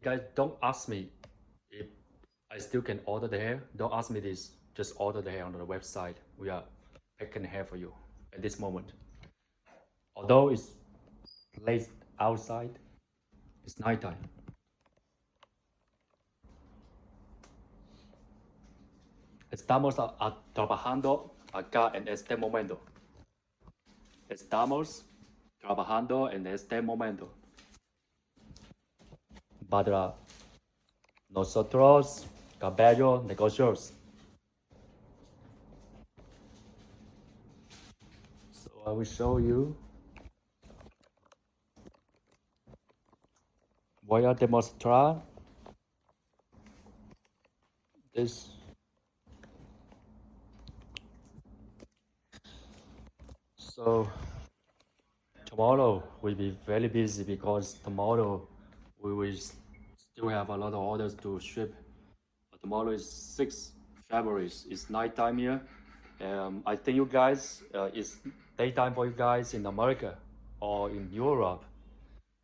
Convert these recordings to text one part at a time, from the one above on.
guys, don't ask me if I still can order the hair. Don't ask me this. Just order the hair on the website. We are packing hair for you at this moment. Although it's late outside, it's nighttime. Estamos trabajando acá en este momento. Estamos trabajando en este momento. Para nosotros, cabello negocios. So I will show you. Voy a demostrar this. So tomorrow will be very busy because tomorrow we will still have a lot of orders to ship. But tomorrow is 6th February. It's nighttime here. I think you guys, it's daytime for you guys in America or in Europe.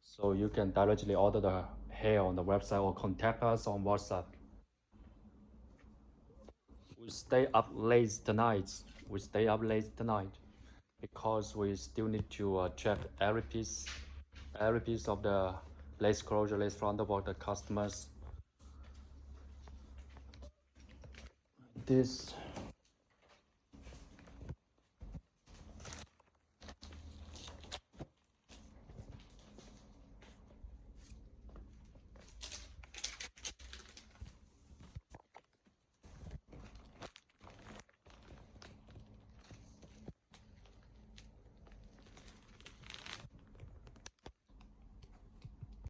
So you can directly order the hair on the website or contact us on WhatsApp. We stay up late tonight. We stay up late tonight because we still need to check every piece of the lace closure, lace front for the customers. This